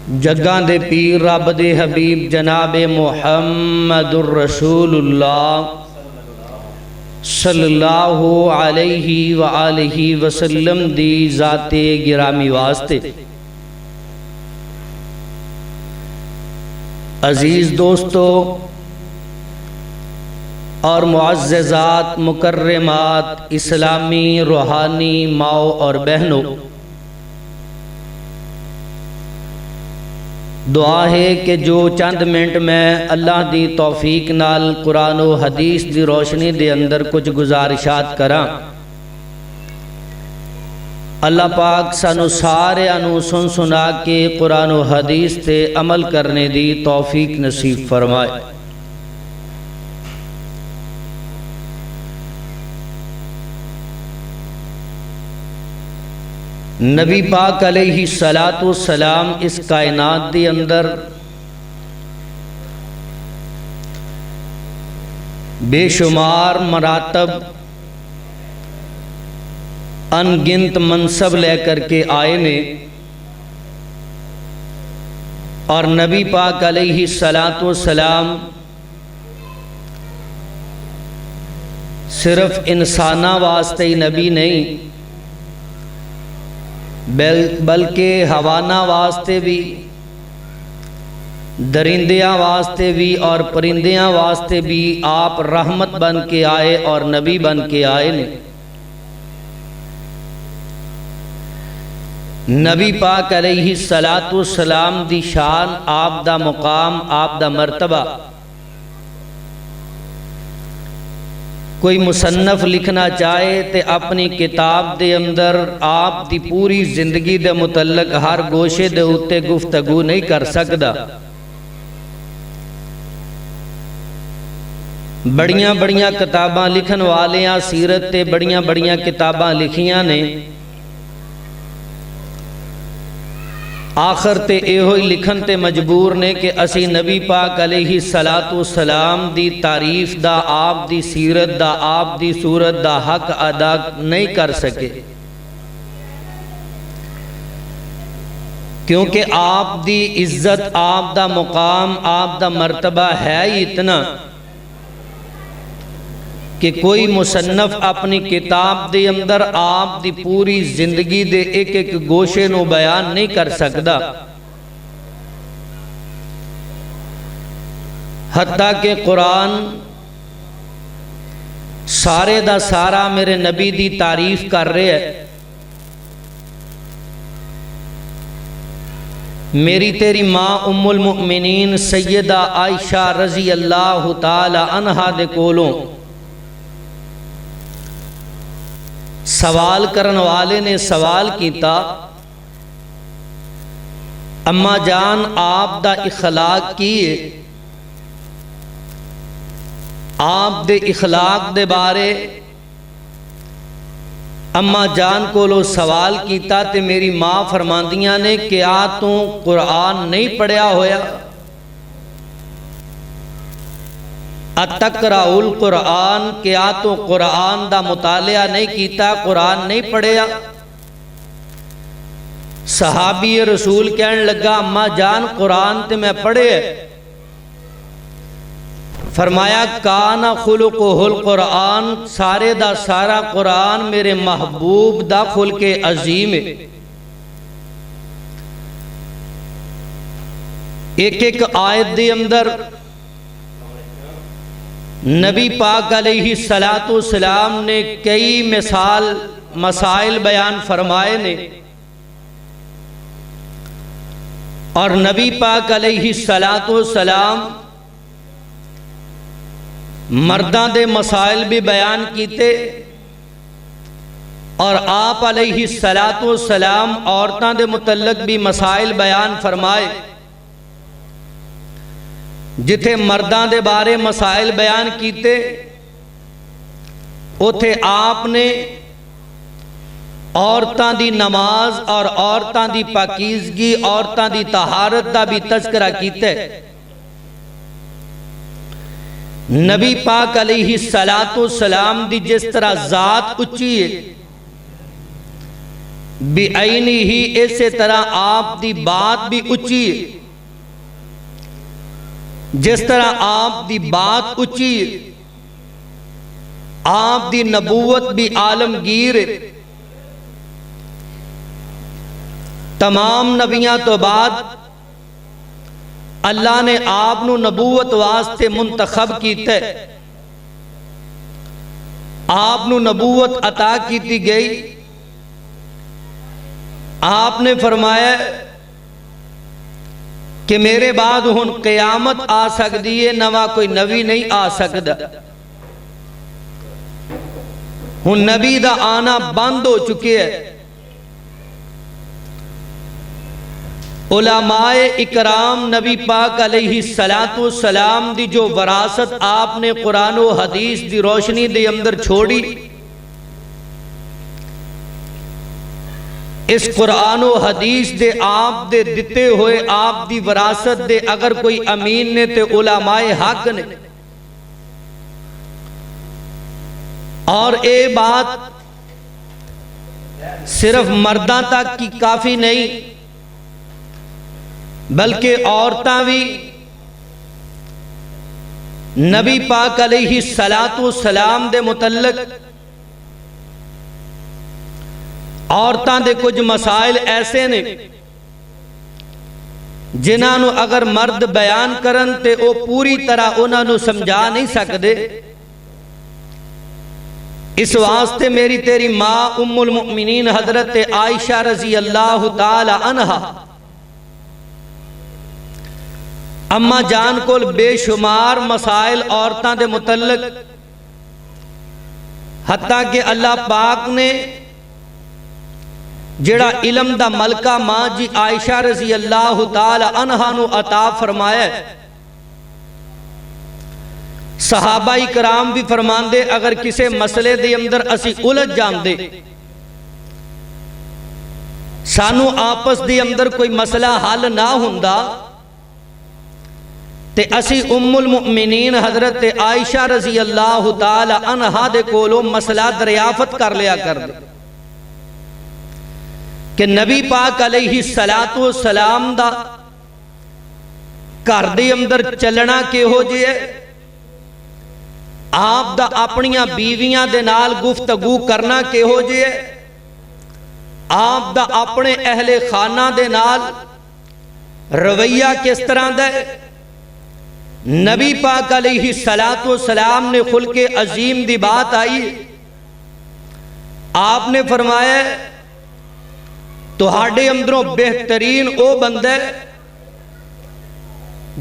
जग्गां दे पीर रब दे हबीब जनाब मुहम्मदुर रसूलुल्लाह सल्लल्लाहु अलैहि व आलिहि वसल्लम दी ज़ाते गिरामी वास्ते अजीज़ दोस्तों और मुअज़्ज़ज़ात मुकर्रमात इस्लामी रूहानी माओ और बहनों, दुआ है कि जो चंद मिनट मैं अल्लाह दी तौफीक नाल कुरान और हदीस दी रोशनी दे अंदर कुछ गुजारिशात करा, अल्लाह पाक सानू सारिआं नू सुन सुना के कुरान और हदीस ते अमल करने दी तौफीक नसीब फरमाए। नबी पाक अलैहि सलातो सलाम इस कायनात के अंदर बेशुमार मरातब अनगिनत मनसब लेकर के आए ने और नबी पाक अलैहि सलातो सलाम सिर्फ इंसाना वास्ते ही नबी नहीं बल्कि हवाना वास्ते भी, दरिंदियाँ वास्ते भी और परिंदियाँ वास्ते भी आप रहमत बन के आए और नबी बन के आए ने। नबी पाक अलैहि सलातो सलाम दी शान, आप दा मुकाम, आप दा मर्तबा कोई मुसन्नफ लिखना चाहे तो अपनी किताब दे अंदर आप दी पूरी जिंदगी दे मुतल्लक हर गोशे दे उत्ते गुफ्तगू नहीं कर सकदा। बड़ियां बड़ियां किताबां लिखन वालियां सीरत ते बड़ियां बड़ियां किताबां लिखियां ने, आखिर ते एहो ही लिखन ते मजबूर ने कि असी नबी पाक अलैहि सलातो सलाम दी तारीफ दा, आप दी सीरत दा, आप दी सूरत दा हक अदा नहीं कर सके, क्योंकि आप दी इज्जत, आप दा मुकाम, आप दा मर्तबा है ही इतना कि कोई मुसन्नफ अपनी किताब दे अंदर आप दी पूरी जिंदगी दे एक एक गोशे नू बयान नहीं कर सकदा। हत्ता के कुरान सारे दा सारा मेरे नबी दी तारीफ कर रहे है। मेरी तेरी माँ उम्मुल मुमिनीन सैयदा आयशा रजी अल्लाह ताला अन्हा दे कोलों सवाल करने वाले ने सवाल किया, अम्मा जान आप दा इखलाक की है, आप दे इखलाक दे बारे अम्मा जान कोलो सवाल किया ते मेरी माँ फरमांदियां ने कि आ तू कुरान नहीं पढ़िया होया, अतकराउल कुरान, क्या तो कुरान दा मुतालिया नहीं किया, कुरान नहीं पढ़िया। सहाबी रसूल कहन लगा, अम्मा जान कुरान ते मैं पढ़े। फरमाया काना खुलुकुहुल कुरान, सारे दा सारा कुरान मेरे महबूब दा खुलके अजीम है। एक एक आयत दे अंदर नबी पाक अलैहि सलातो सलाम ने कई मसाइल बयान फरमाए ने और नबी पाक अलैहि सलातो सलाम मर्दां दे मसाइल भी बयान किए और आप अलैहि सलातो सलाम औरतां दे मुतल्लक भी मसाइल बयान फरमाए। जिथे मर्दां दे बारे मसाइल बयान किए उथे आपने औरतां दी नमाज और औरतां दी पाकीज़गी, औरतां दी तहारत दा भी तज़किरा कीता। नबी पाक अलैहि सलातो सलाम दी जिस तरह जात उच्ची है, बेआईनी ही इस तरह आप दी बात भी उच्ची है, जिस तरह आप दी बात उच्ची है, आप दी नबूवत भी आलमगीर है। तमाम नबियां तो बाद अल्लाह ने आप नू नबूवत वास्ते मुंतखब कीता है, आप नू नबूवत अता की गई। आपने फरमाया कि मेरे बाद हुण क़यामत आ सकती है, नवा कोई नबी नहीं आ सकता। हुण नबी दा आना बंद हो चुके है। उलमाए इकराम नबी पाक अलैहि सलातो सलाम दी जो वरासत आपने कुरान व हदीस दी रोशनी दे अंदर छोड़ी, इस कुरान व हदीस दे आप दे दिते हुए आप दी वरासत दे अगर कोई अमीन ने ते उलमाए हक ने। और ये बात सिर्फ मर्दां तक की काफी नहीं, बल्कि औरतां भी नबी पाक अलैहि सलातो सलाम दे मुतल्लक औरतां दे कुछ मसाइल ऐसे ने जिन्हां नू अगर मर्द बयान करन ते वो पूरी तरह उन्हां नू समझा नहीं सकते। इस वास्ते मेरी तेरी मां उम्मुल मुमिनीन हजरत आयशा रजी अल्लाह ताला अन्हा अम्मा जान को बेशुमार मसाइल औरतां दे मुतल्लक, हत्ता कि अल्लाह पाक ने जेड़ा इलम दा मलका मां जी आयशा रजी अल्लाह ताला अन्हा नू अता फरमाया, सहाबा इकराम भी फरमांदे अगर किसी मसले दे अंदर असी उलझ जांदे, सानू आपस दे अंदर कोई मसला हल ना हुंदा ते असी उम्मुल मुमिनीन हजरत आयशा रजी अल्लाह ताला अन्हा दे कोलों मसला दरियाफत कर लिया कर दे कि नबी पाक अलैहि सलातो सलाम दा घर दे अंदर चलना किहो जिहा है, आप दा अपनियां बीवियां दे नाल गुफ्तगू करना किहो जिहा है, आप दा अपने अहले खाना दे नाल रवैया किस तरह दा है। नबी पाक अलैहि सलातो सलाम ने खुल्के अजीम दी बात आई, आपने फरमाया तुहाडे अंदरों बेहतरीन ओ बंदा है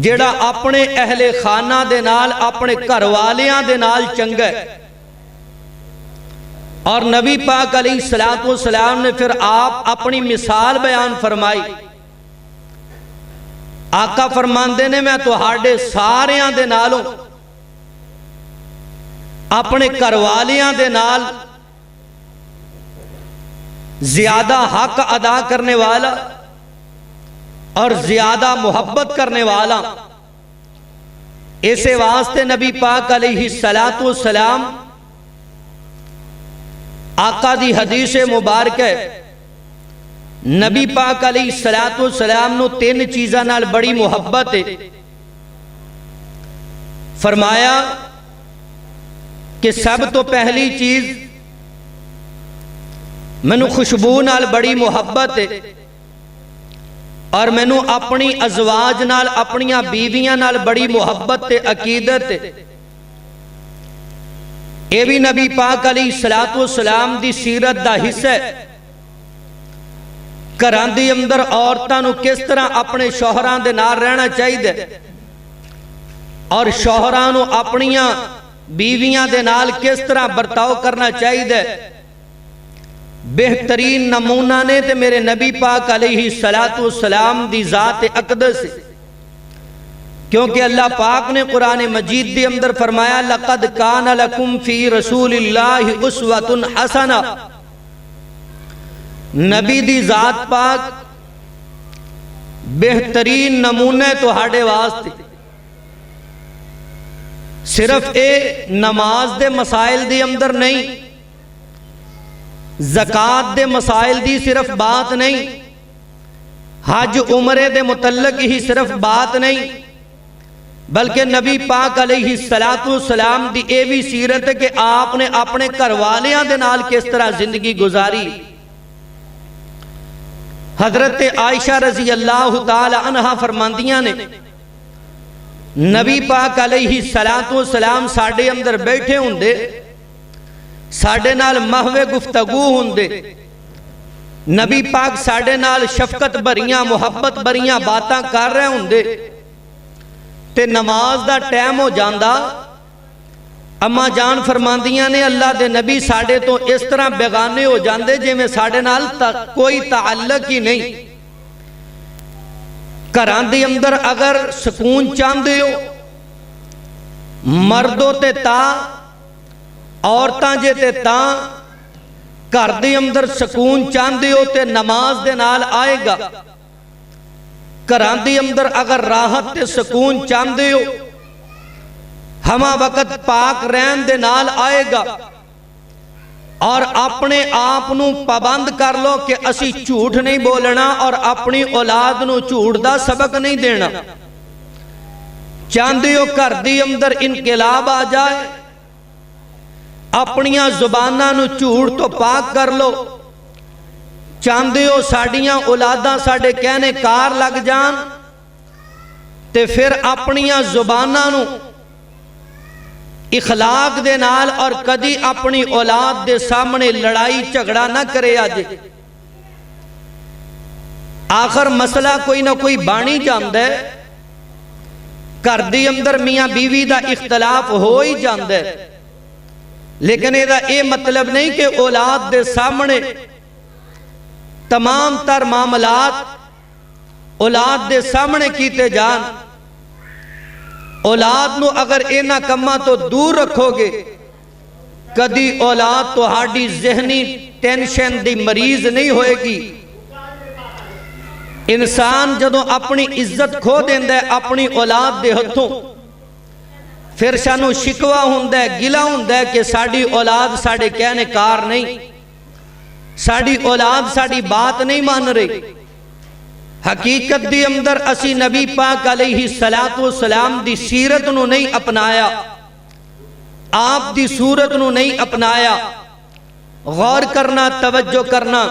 जेड़ा अपने अहले खाना दे नाल अपने घर वालियां दे नाल चंगा है। और नबी पाक अलैहि सलातो सलाम ने फिर आप अपनी मिसाल बयान फरमाई। आका फरमांदे ने मैं तुहाडे सारियां दे नालों अपने घर वालियां दे नाल ज्यादा हक अदा करने वाला और ज्यादा मोहब्बत करने वाला। इसे वास्ते नबी पाक अलैहि सलातो सलाम आका दी हदीस मुबारक है, नबी पाक अलैहि सलातो सलाम नू तीन चीज़ां नाल बड़ी मुहब्बत है। फरमाया कि सब तो पहली चीज मैनू खुशबू नाल बड़ी मुहब्बत है और मैनू अपनी अजवाज नाल अपनियां बीवियां नाल बड़ी मुहब्बत ते अकीदत है। यह भी नबी पाक अलैहि सलातो सलाम दी सीरत दा हिस्सा है। घरां दे अंदर औरतां नू किस तरह अपने शौहरां दे नाल रहना चाहिए और शौहरां नू अपनियां बीवियां दे नाल किस तरह बर्ताव करना चाहिए, बेहतरीन नमूना ने ते मेरे नबी पाक अलैहि सलातो सलाम दी जात अकदस। क्योंकि अल्लाह पाक ने कुरान मजीद के अंदर फरमाया लक़द कान लकुम फी रसूलिल्लाहि उस्वतुन हसना। नबी दी जात पाक बेहतरीन नमूने तुहाडे वास्ते। सिर्फ ए नमाज दे मसाइल दे अंदर नहीं, ज़कात दे मसाइल दी सिर्फ बात नहीं, हज उमरे दे मुतल्लक ही सिर्फ बात नहीं, बल्कि नबी पाक अलैहि सलातु सलाम दी ये भी सीरत है कि आपने अपने घर वालियां दे नाल किस तरह जिंदगी गुजारी। हजरत आयशा रजी अल्लाह तआला अन्हा फरमांदियां ने, नबी पाक अलैहि सलातु सलाम साडे अंदर बैठे हुंदे, साडे नाल महवे गुफ्तगू हुंदे, नबी पाक साडे नाल शफकत भरियां मुहब्बत भरियां बातां कर रहे हुंदे, ते नमाज दा टाइम हो जांदा, अम्मा जान फरमांदियां ने अल्लाह दे नबी साडे तो इस तरह बेगाने हो जांदे जिवें साडे नाल कोई ताल्लुक ही नहीं। घरां दे अंदर अगर सुकून चाहते हो, मर्दो ते तां, औरतां जे ते तां, घर दे अंदर सुकून चाहते हो ते नमाज दे नाल आएगा। घरां दे अंदर अगर राहत ते सुकून चाहते हो, हमा वक्त पाक रहन दे नाल आएगा। और अपने आप नू पाबंद कर लो कि असी झूठ नहीं बोलना और अपनी औलाद नू झूठ दा सबक नहीं देना। चाहते हो घर दे अंदर इनकलाब आ जाए, अपनियां जुबानां नू झूठ तो पाक कर लो। चाहते हो साडियां औलादां साडे कहने कार लग जान, ते फिर अपनियां जुबानां नू इखलाक दे नाल और कदी अपनी औलाद दे सामने लड़ाई झगड़ा ना करे। अज आखिर मसला कोई ना कोई बाणी जांदा है, घर दे अंदर मियां बीवी दा इख्तलाफ हो ही जांदा है, लेकिन इहदा ये मतलब नहीं कि औलाद दे सामने तमाम तर मामलात औलाद दे सामने कीते जान। औलाद नू अगर इन्हां कम्मां तो दूर रखोगे, कदी औलाद तुहाडी ज़हनी टेंशन दी मरीज नहीं होएगी। इंसान जदों अपनी इज्जत खो देंदा है अपनी औलाद दे हथों, फिर सानू शिकवा हुंदा है, गिला हुंदा है कि साडी औलाद साडे कहने कार नहीं, साडी औलाद साडी बात नहीं मान रही। हकीकत दी अंदर असी नबी पाक अलैहि सलातु सलाम दी सीरत नू नहीं अपनाया, आप दी सूरत नू नहीं अपनाया। गौर करना, तवज्जो करना,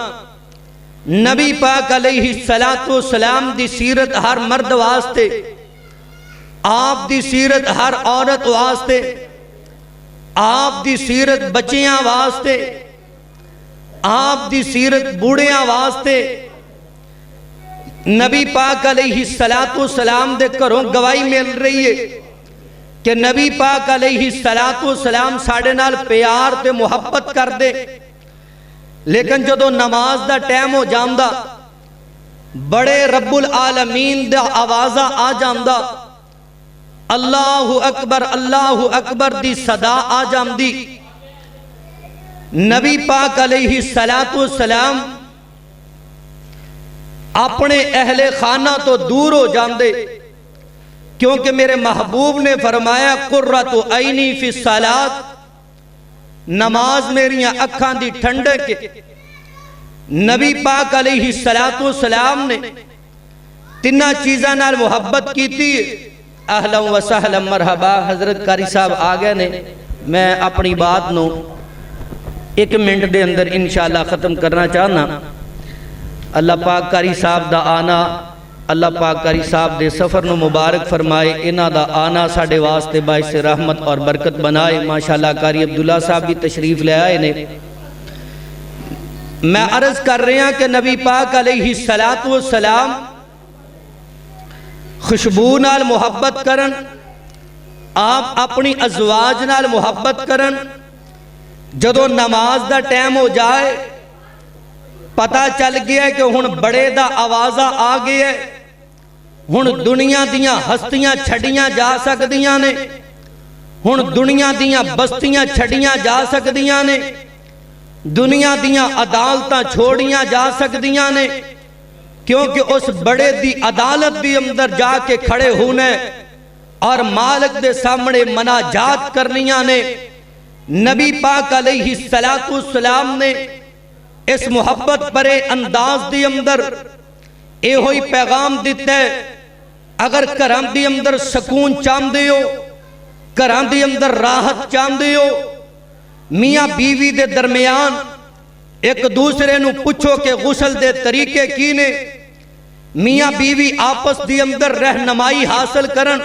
नबी पाक अलैहि सलातु सलाम दी सीरत हर मर्द वास्ते, आप दी सीरत हर औरत वास्ते, आप दी सीरत बच्चियां वास्ते, आप दी सीरत बूढ़ियां वास्ते। नबी पाक अलैहि सलातु सलाम दे घरों गवाही मिल रही है कि नबी पाक अलैहि सलातु सलाम साडे नाल प्यार ते मुहब्बत कर दे, लेकिन जदों नमाज दा टाइम हो जांदा, बड़े रब्बुल आलमीन दा आवाज़ा आ जांदा, अल्लाहु अकबर दी सदा आ जांदी। नबी पाक अलैहि सलातु सलाम अपने अहले खाना तो दूर हो जाते, क्योंकि मेरे महबूब ने फरमाया कुर्रतु ऐनी फी सलात, नमाज मेरियां अखां दी ठंडक के। नबी पाक अलैहि सलातु सलाम ने तिन्ना चीज़ां नाल मुहब्बत कीती। अहलन व सहलन मरहबा। हजरत कारी साहब आ गए ने, मैं अपनी बात नू 1 मिनट दे अंदर इंशाअल्लाह ख़त्म करना चाहना। अल्लाह पाक कारी साहब दा आना, अल्लाह पाक कारी साहब दे सफ़र नू मुबारक फरमाए, इन्हां दा आना साडे वास्ते बाइस रहमत और बरकत बनाए। माशाअल्लाह कारी अब्दुल्ला साहब भी तशरीफ ले आए ने। मैं अर्ज कर रहा कि नबी पाक अलैहि सलातु सलाम खुशबू नाल मुहब्बत करन, आप अपनी अज़वाज नाल मुहब्बत करन। जदों नमाज दा टाइम हो जाए, पता चल गया कि हुण बड़े दा आवाज़ा आ गया, हुण दुनिया दियां हस्तियां छड़ियां जा सकदियां ने, हुण दुनिया दियां बस्तियां छड़ियां जा सकदियां ने, दुनिया दियां अदालतां छोड़ियां जा सकदियां ने, क्योंकि उस बड़े दी अदालत दी अंदर जाके खड़े होने और मालिक दे सामने मनाजात करनियां ने। नबी पाक अलैहि सलातु सलाम ने इस मुहब्बत भरे अंदाज के अंदर यो ही पैगाम दिता है, अगर घर के अंदर सकून चाहते हो, घर के अंदर राहत चाहते हो, मियाँ बीवी के दरमियान एक दूसरे नू पूछो कि गुसल दे तरीके की ने, मियाँ बीवी आपस के अंदर रहनुमाई हासिल करन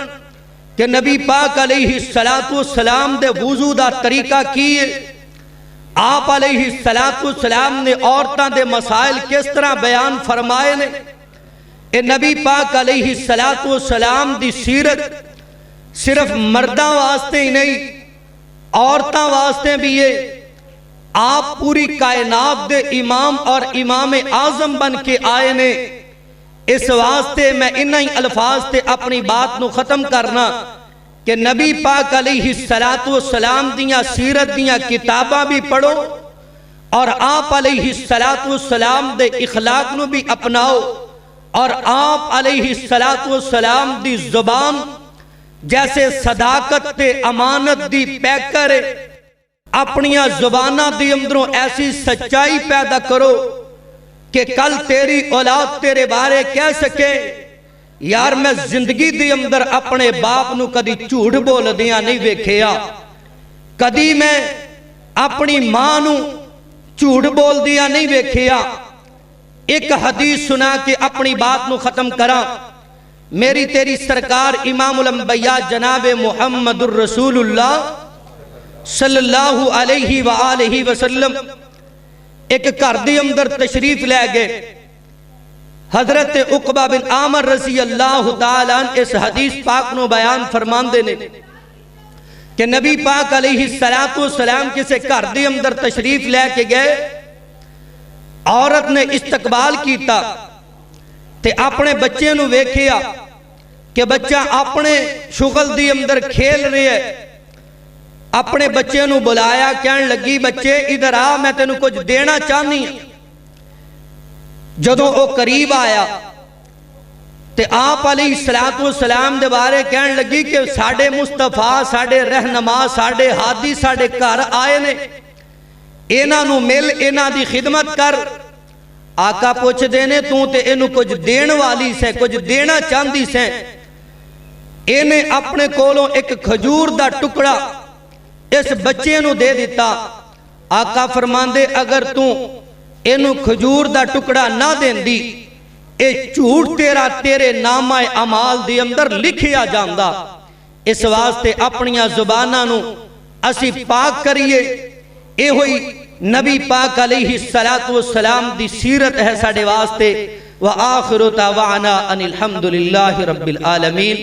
कि नबी पाक अलैहिस्सलातु सलाम दे वुजू दा तरीका की है, आप अलैहिस्सलातु सलाम ने औरतां दे मसाइल किस तरह बयान फरमाए ने। ए नबी पाक अलैहिस्सलातु सलाम दी सीरत सिर्फ मर्दां वास्ते ही नहीं, औरतां वास्ते भी है। आप पूरी कायनात दे इमाम और इमाम आजम बन के आए ने। इस वास्ते मैं इन्हीं अल्फाज से अपनी बात को खत्म करना कि नबी पाक अलैहिस्सलातु सलाम दियां सीरत दियां किताबां भी पढ़ो और आप अलैहिस्सलातु सलाम दे इखलाक नू भी अपनाओ, और आप अलैहिस्सलातु सलाम दी जुबान जैसे सदाकत ते अमानत दी पैकर अपनिया जुबाना दी अंदरों ऐसी सच्चाई पैदा करो कि कल तेरी औलाद तेरे बारे कह सके, यार मैं जिंदगी दे अंदर अपने बाप नू कदी झूठ बोलदियां नहीं वेखिया, कदी मैं अपनी मां नू झूठ बोलदियां नहीं वेखिया। एक हदीस सुना के अपनी बात नू खत्म करा। मेरी तेरी सरकार इमामुल अंबिया जनाब मुहम्मदुर रसूलुल्लाह सल्लल्लाहु अलैहि व आलिहि वसल्लम एक घर के अंदर तशरीफ लै गए। हजरत उकबा बिन आमर रज़ी अल्लाह तआला अन्हु इस हदीस पाक नु बयान फरमाते ने कि नबी पाक अलैहिस्सलातु सलाम किसी घर के अंदर तशरीफ लैके गए, औरत ने इस्तकबाल किया ते अपने बच्चे नू वेखिया कि बच्चा अपने शुगल के अंदर खेल रहा है। अपने बच्चे नू बुलाया, कहन लगी बच्चे इधर आ, मैं तेनू कुछ देना चाहनी। जदों वो करीब आया ते आप अलैहिस्सलातु सलाम दे बारे कहन लगी कि साडे मुस्तफा, साडे रहनुमा, साडे हादी साडे घर आए ने, इन्हां नू मिल, इन्हां दी खिदमत कर। आका पुछदे ने तू ते इनू कुछ देण वाली सै, कुछ देना चाहती सै। इन्हें अपने कोलों एक खजूर दा टुकड़ा इस बच्चे नू दे दिता। आका फरमांदे अगर तू इनू खजूर दा टुकड़ा ना देंदी, ए झूठ तेरा तेरे नामा अमाल दे अंदर लिखिया जांदा। इस वास्ते अपनिया जुबाना नू असी पाक करिए। ए होई नबी पाक अलैहिस्सलातु सलाम दी सीरत है साडे वास्ते। व आखिरु दावाना अनिल हम्दुलिल्लाहि रब्बिल आलमीन।